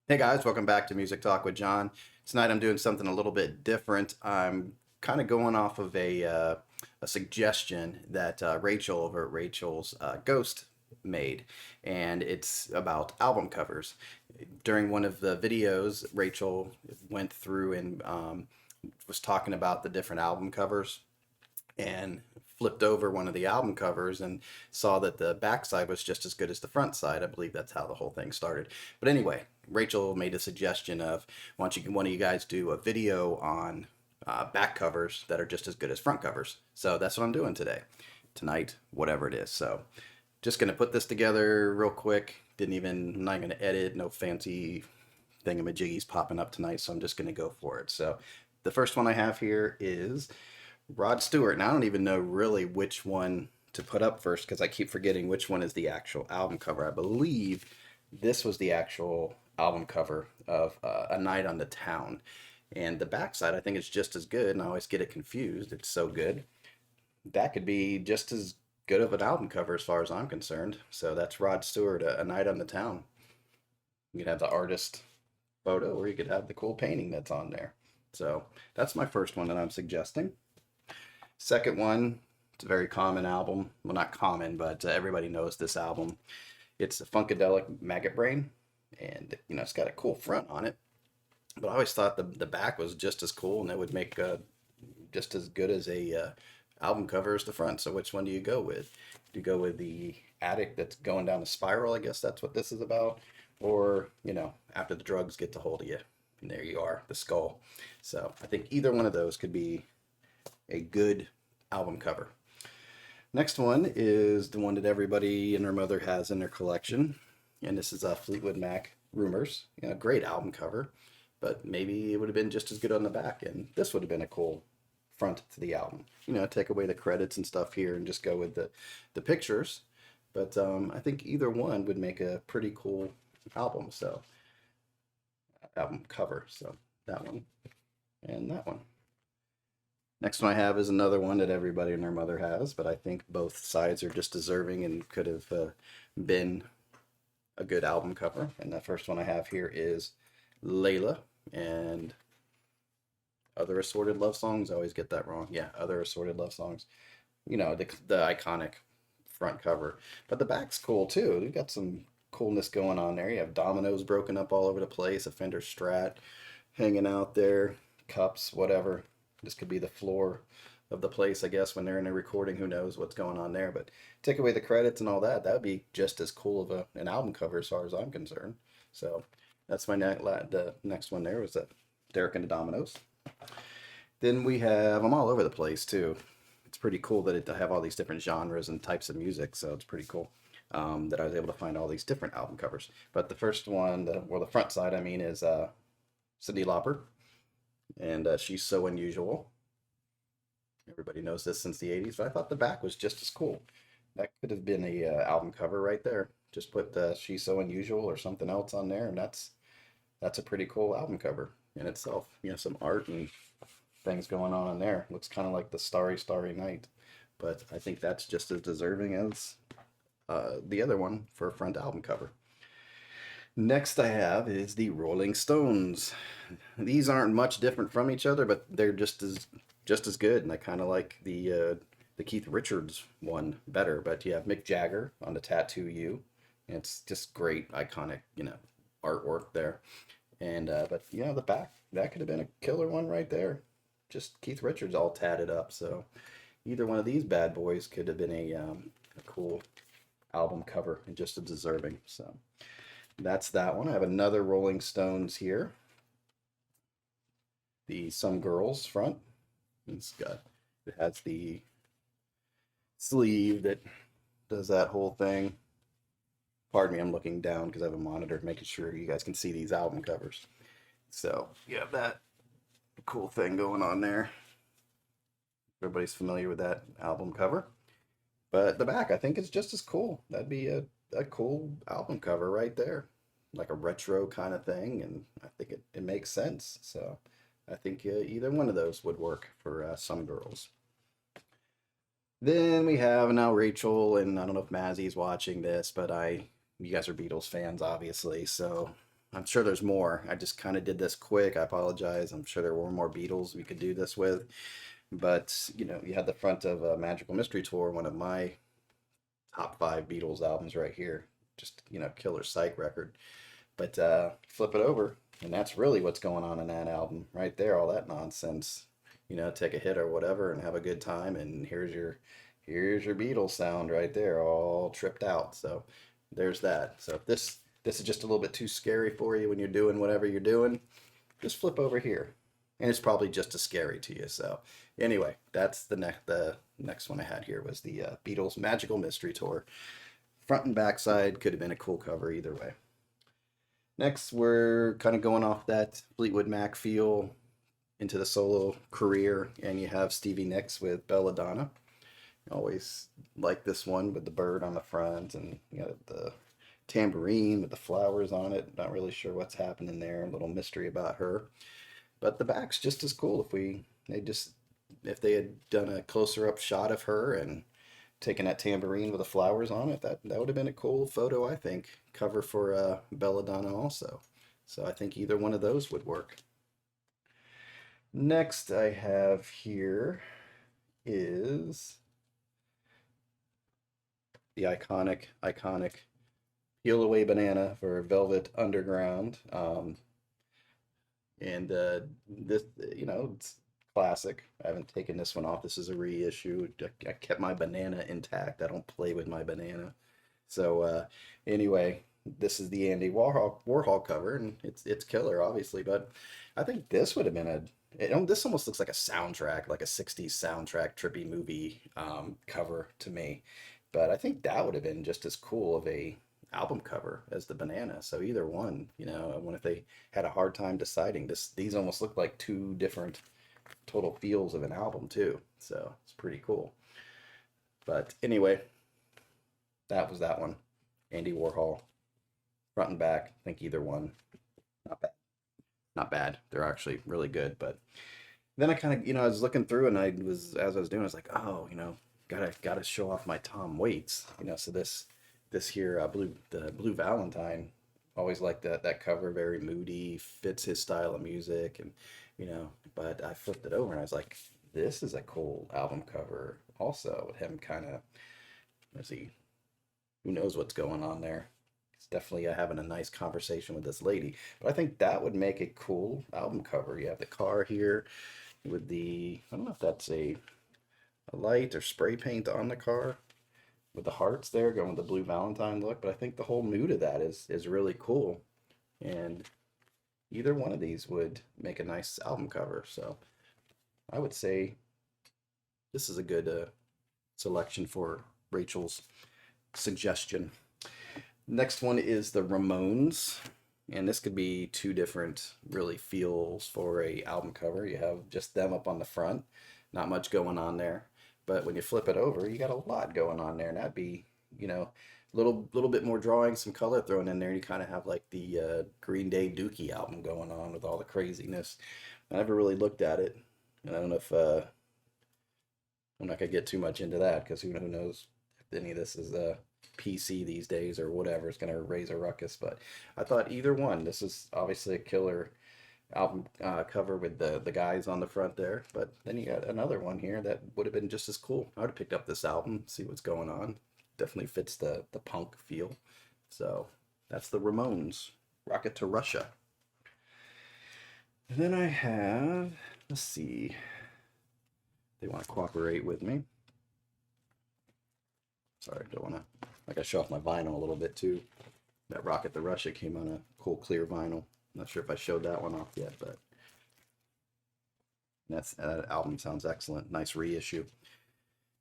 Hey guys, welcome back to Music Talk with John. Tonight I'm doing something a little bit different. I'm kind of going off of a suggestion that Rachel over at Rachel's Ghost made, and it's about album covers. During one of the videos, Rachel went through and was talking about the different album covers and flipped over one of the album covers and saw that the backside was just as good as the front side. I believe that's how the whole thing started. But anyway, Rachel made a suggestion of why don't you one of you guys do a video on back covers that are just as good as front covers. So that's what I'm doing tonight, whatever it is. So just gonna put this together real quick. I'm not gonna edit, no fancy thingamajiggies popping up tonight. So I'm just gonna go for it. So the first one I have here is Rod Stewart, and I don't even know really which one to put up first because I keep forgetting which one is the actual album cover. I believe this was the actual album cover of A Night on the Town. And the backside, I think, is just as good, and I always get it confused. It's so good. That could be just as good of an album cover as far as I'm concerned. So that's Rod Stewart, A Night on the Town. You could have the artist photo, or you could have the cool painting that's on there. So that's my first one that I'm suggesting. Second one, it's a very common album. Well, not common, but everybody knows this album. It's a Funkadelic Maggot Brain, and it's got a cool front on it. But I always thought the back was just as cool, and it would make just as good as a album cover as the front. So which one do you go with? Do you go with the attic that's going down a spiral? I guess that's what this is about. Or after the drugs get to hold of you, and there you are, the skull. So I think either one of those could be a good album cover. Next one is the one that everybody and their mother has in their collection, and this is Fleetwood Mac Rumors. Great album cover, but maybe it would have been just as good on the back, and this would have been a cool front to the album. Take away the credits and stuff here and just go with the pictures. But I think either one would make a pretty cool album. So album cover. So that one and that one. Next one I have is another one that everybody and their mother has, but I think both sides are just deserving and could have been a good album cover. And the first one I have here is Layla and Other Assorted Love Songs. I always get that wrong. Yeah, Other Assorted Love Songs. The iconic front cover. But the back's cool too. You've got some coolness going on there. You have dominoes broken up all over the place, a Fender Strat hanging out there, cups, whatever. This could be the floor of the place, I guess, when they're in a recording. Who knows what's going on there? But take away the credits and all that. That would be just as cool of an album cover as far as I'm concerned. So that's the next one there was Derek and the Dominoes. Then we have them all over the place too. It's pretty cool that I have all these different genres and types of music. So it's pretty cool that I was able to find all these different album covers. But the first one, the front side, I mean, is Cyndi Lauper. And She's So Unusual. Everybody knows this since the 80s, but I thought the back was just as cool. That could have been a album cover right there. Just put She's So Unusual or something else on there, and that's a pretty cool album cover in itself. Some art and things going on in there. Looks kind of like the Starry, Starry Night, but I think that's just as deserving as the other one for a front album cover. Next I have is the Rolling Stones. These aren't much different from each other, but they're just as good, and I kind of like the Keith Richards one better. But you have Mick Jagger on the Tattoo You, and it's just great, iconic, artwork there. And but the back, that could have been a killer one right there. Just Keith Richards all tatted up. So either one of these bad boys could have been a cool album cover and just as deserving. So that's that one. I have another Rolling Stones here. The Some Girls front. It has the sleeve that does that whole thing. Pardon me, I'm looking down because I have a monitor, making sure you guys can see these album covers. So you have that cool thing going on there. Everybody's familiar with that album cover. But the back, I think, is just as cool. That'd be a cool album cover right there. Like a retro kind of thing, and I think it makes sense. So I think either one of those would work for Some Girls. Then we have now Rachel, and I don't know if Mazzy's watching this, but you guys are Beatles fans, obviously. So I'm sure there's more. I just kind of did this quick. I apologize. I'm sure there were more Beatles we could do this with. But, you had the front of Magical Mystery Tour, one of my top five Beatles albums right here. Just, killer psych record. But flip it over, and that's really what's going on in that album right there. All that nonsense, take a hit or whatever and have a good time. And here's your Beatles sound right there, all tripped out. So there's that. So if this is just a little bit too scary for you when you're doing whatever you're doing, just flip over here, and it's probably just as scary to you. So anyway, that's the next one I had here was the Beatles Magical Mystery Tour. Front and back side could have been a cool cover either way. Next, we're kind of going off that Fleetwood Mac feel into the solo career, and you have Stevie Nicks with Belladonna. Always like this one with the bird on the front, and the tambourine with the flowers on it. Not really sure what's happening there. A little mystery about her, but the back's just as cool. If they had done a closer up shot of her and taking that tambourine with the flowers on it, that would have been a cool photo, I think. Cover for Belladonna also. So I think either one of those would work. Next I have here is the iconic Peel Away Banana for Velvet Underground. And this, it's classic. I haven't taken this one off. This is a reissue. I kept my banana intact. I don't play with my banana. So anyway, this is the Andy Warhol cover, and it's killer, obviously. But I think this would have been this almost looks like a soundtrack, like a '60s soundtrack, trippy movie cover to me. But I think that would have been just as cool of a album cover as the banana. So either one, I wonder if they had a hard time deciding. These almost look like two different total feels of an album too. So it's pretty cool. But anyway, that was that one. Andy Warhol, front and back. I think either one, not bad. Not bad. They're actually really good. But then I kind of, I was looking through, and as I was doing, I was like, oh, gotta show off my Tom Waits. So this here the Blue Valentine, always like that cover, very moody, fits his style of music, and but I flipped it over and I was like, this is a cool album cover also, with him kind of, let's see, who knows what's going on there. He's definitely having a nice conversation with this lady, but I think that would make a cool album cover. You have the car here with I don't know if that's a light or spray paint on the car with the hearts there, going with the Blue Valentine look, but I think the whole mood of that is really cool, and either one of these would make a nice album cover. So I would say this is a good selection for Rachel's suggestion. Next one is the Ramones, and this could be two different really feels for a album cover. You have just them up on the front, not much going on there, but when you flip it over, you got a lot going on there, and that'd be, little bit more drawing, some color thrown in there. You kind of have like the Green Day Dookie album going on with all the craziness. I never really looked at it, and I don't know if I'm not gonna get too much into that, because who knows if any of this is PC these days or whatever is gonna raise a ruckus. But I thought either one. This is obviously a killer album cover with the guys on the front there. But then you got another one here that would have been just as cool. I would have picked up this album, see what's going on. Definitely fits the punk feel. So that's the Ramones, Rocket to Russia. And then I have, let's see, they want to cooperate with me. Sorry, I don't want to, like, I show off my vinyl a little bit too. That Rocket to Russia came on a cool clear vinyl. Not sure if I showed that one off yet, but that album sounds excellent. Nice reissue.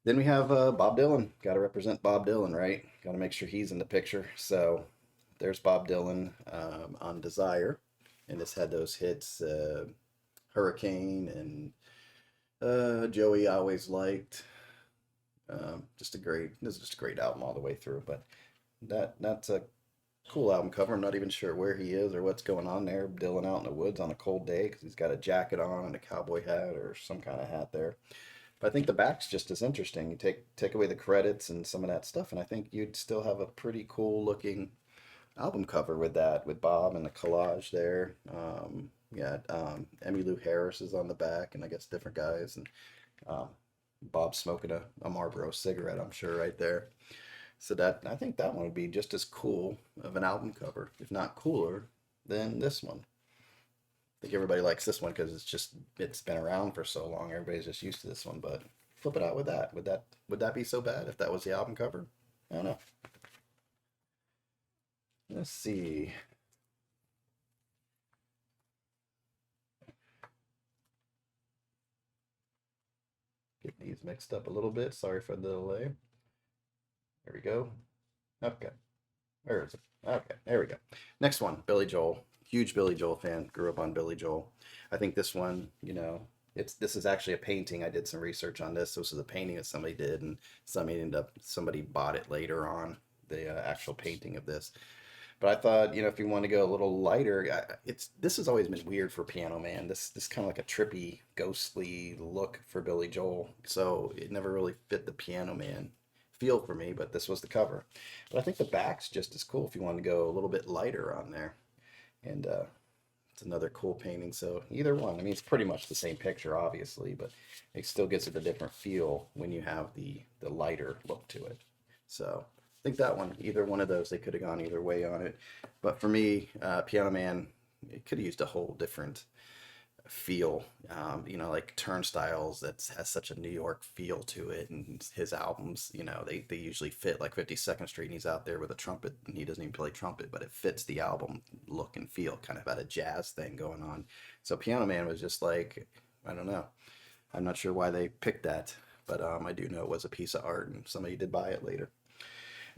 Then we have Bob Dylan. Got to represent Bob Dylan, right? Got to make sure he's in the picture. So there's Bob Dylan on Desire, and this had those hits, Hurricane and Joey I Always Liked. This is just a great album all the way through. But that's a cool album cover. I'm not even sure where he is or what's going on there. Dylan out in the woods on a cold day, because he's got a jacket on and a cowboy hat or some kind of hat there. But I think the back's just as interesting. You take away the credits and some of that stuff, and I think you'd still have a pretty cool looking album cover with that, with Bob and the collage there. Yeah, Emmylou Harris is on the back, and I guess different guys, and um, Bob smoking a Marlboro cigarette, I'm sure, right there. So that I think that one would be just as cool of an album cover, if not cooler, than this one. I think everybody likes this one because it's been around for so long. Everybody's just used to this one. But flip it out with that. Would that be so bad if that was the album cover? I don't know. Let's see. Get these mixed up a little bit. Sorry for the delay. There we go. Okay. Where is it? Okay, there we go. Next one, Billy Joel. Huge Billy Joel fan. Grew up on Billy Joel. I think this one, this is actually a painting. I did some research on this. This is a painting that somebody did, and somebody bought it later on, the actual painting of this. But I thought, if you want to go a little lighter, this has always been weird for Piano Man. This kind of like a trippy, ghostly look for Billy Joel. So it never really fit the Piano Man feel for me, but this was the cover. But I think the back's just as cool if you want to go a little bit lighter on there. And it's another cool painting. So either one. I mean, it's pretty much the same picture, obviously, but it still gives it a different feel when you have the lighter look to it. So I think that one, either one of those, they could have gone either way on it. But for me, Piano Man, it could have used a whole different feel, like Turnstiles that has such a New York feel to it, and his albums, they usually fit like 52nd Street, and he's out there with a trumpet, and he doesn't even play trumpet, but it fits the album look and feel, kind of had a jazz thing going on. So Piano Man was just like, I don't know. I'm not sure why they picked that, but I do know it was a piece of art, and somebody did buy it later.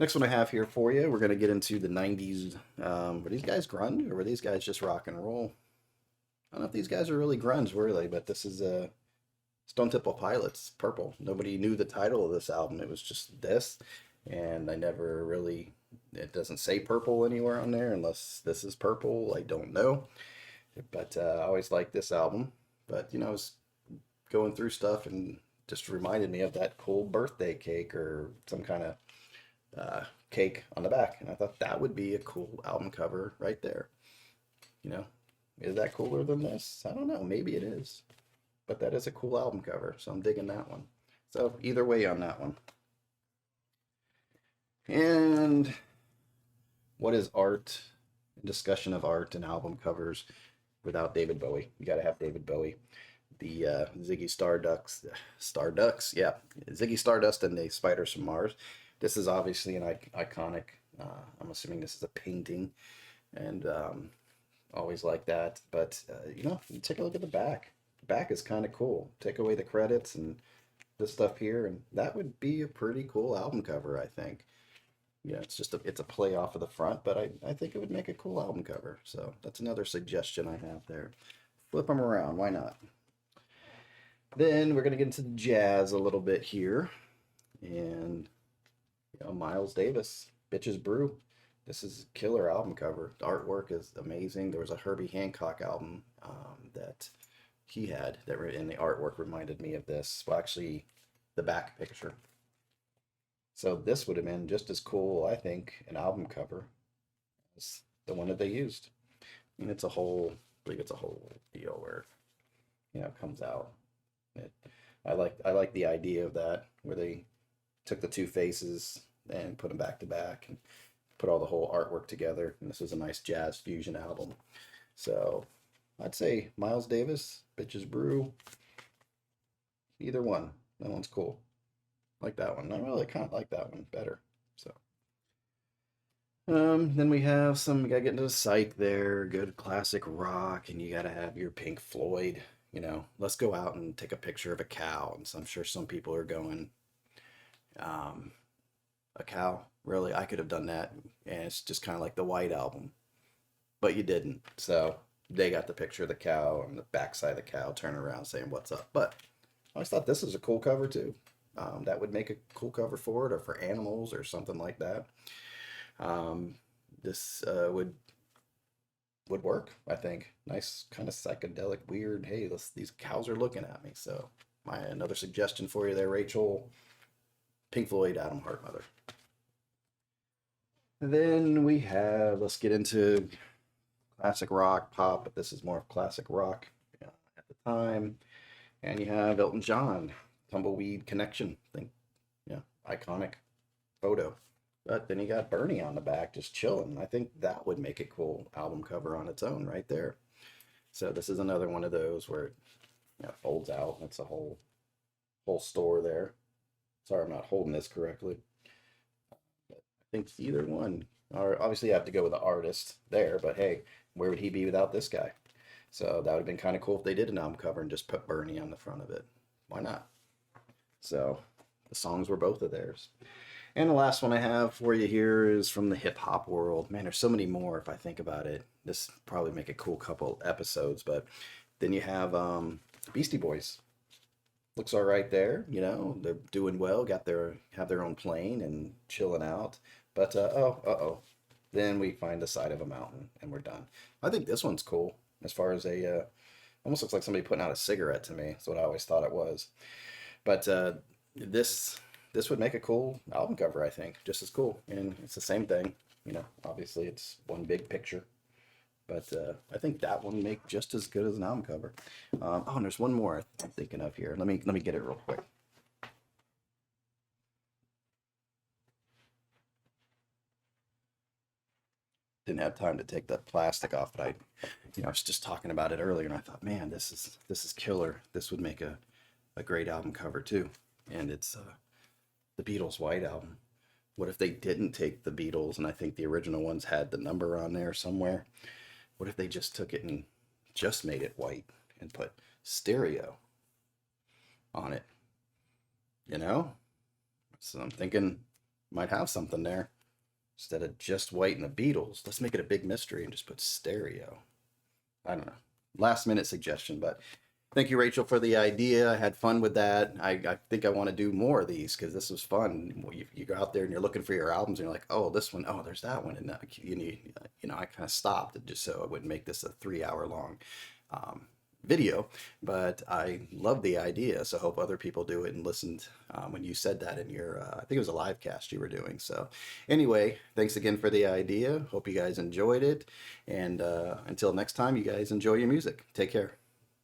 Next one I have here for you, we're going to get into the 90s. Were these guys grunge, or were these guys just rock and roll? I don't know if these guys are really grunge, were they? But this is Stone Temple Pilots, Purple. Nobody knew the title of this album. It was just this, and I never really. It doesn't say purple anywhere on there, unless this is purple. I don't know, but I always liked this album. But I was going through stuff and just reminded me of that cool birthday cake or some kind of cake on the back, and I thought that would be a cool album cover right there. You know, is that cooler than this? I don't know. Maybe it is. But that is a cool album cover, so I'm digging that one. So either way on that one. And what is art? Discussion of art and album covers without David Bowie. You got to have David Bowie. The Ziggy Starducks, yeah, Ziggy Stardust and the Spiders from Mars. This is obviously an iconic. I'm assuming this is a painting, and always like that. But take a look at the back. The back is kind of cool. Take away the credits and this stuff here, and that would be a pretty cool album cover, I think. Yeah, it's a play off of the front, but I think it would make a cool album cover. So that's another suggestion I have there. Flip them around, why not? Then we're gonna get into the jazz a little bit here, and Miles Davis, Bitches Brew. This is a killer album cover. The artwork is amazing. There was a Herbie Hancock album that he had in the artwork reminded me of this. Well, actually, the back picture. So this would have been just as cool, I think, an album cover as the one that they used. I mean, I believe it's a whole deal where, it comes out. It, I like the idea of that, where they took the two faces and put them back to back and put all the whole artwork together. And this was a nice jazz fusion album. So I'd say Miles Davis, Bitches Brew, either one. That one's cool. Like that one. I really kind of like that one better. So then we gotta get into the psych there, good classic rock, and you gotta have your Pink Floyd. Let's go out and take a picture of a cow. And so I'm sure some people are going, a cow? Really? I could have done that. And it's just kind of like the White Album, but you didn't. So they got the picture of the cow and the backside of the cow turning around saying, "What's up?" But I always thought this was a cool cover too. That would make a cool cover for it, or for animals, or something like that. This would work, I think. Nice, kind of psychedelic, weird. Hey, these cows are looking at me. So, another suggestion for you there, Rachel. Pink Floyd, Adam Hart Mother. Then we have, let's get into classic rock, pop, but this is more of classic rock at the time. And you have Elton John, Tumbleweed Connection. Think, yeah, iconic photo. But then you got Bernie on the back just chilling. I think that would make a cool album cover on its own right there. So this is another one of those where it folds out. It's a whole store there. Sorry, I'm not holding this correctly. But I think either one. Or obviously, you have to go with the artist there. But hey, where would he be without this guy? So that would have been kind of cool if they did an album cover and just put Bernie on the front of it. Why not? So the songs were both of theirs. And the last one I have for you here is from the hip hop world. Man, there's so many more if I think about it. This probably make a cool couple episodes, but then you have Beastie Boys. Looks all right there, they're doing well, have their own plane and chilling out. But then we find the side of a mountain and we're done. I think this one's cool as far as almost looks like somebody putting out a cigarette to me. That's what I always thought it was. But this would make a cool album cover, I think, just as cool. And it's the same thing, obviously it's one big picture. But I think that one would make just as good as an album cover. And there's one more I'm thinking of here. Let me get it real quick. Didn't have time to take the plastic off, but I was just talking about it earlier, and I thought, man, this is killer. This would make a great album cover too. And it's the Beatles' White Album. What if they didn't take the Beatles, and I think the original ones had the number on there somewhere? What if they just took it and just made it white and put stereo on it? So I'm thinking might have something there. Instead of just white and the Beatles, let's make it a big mystery and just put stereo. I don't know. Last minute suggestion, but thank you, Rachel, for the idea. I had fun with that. I think I want to do more of these because this was fun. You go out there and you're looking for your albums and you're like, oh, this one, oh, there's that one. And I kind of stopped just so I wouldn't make this a 3 hour long video. But I love the idea. So I hope other people do it and listened when you said that in your, I think it was a live cast you were doing. So anyway, thanks again for the idea. Hope you guys enjoyed it. And until next time, you guys enjoy your music. Take care.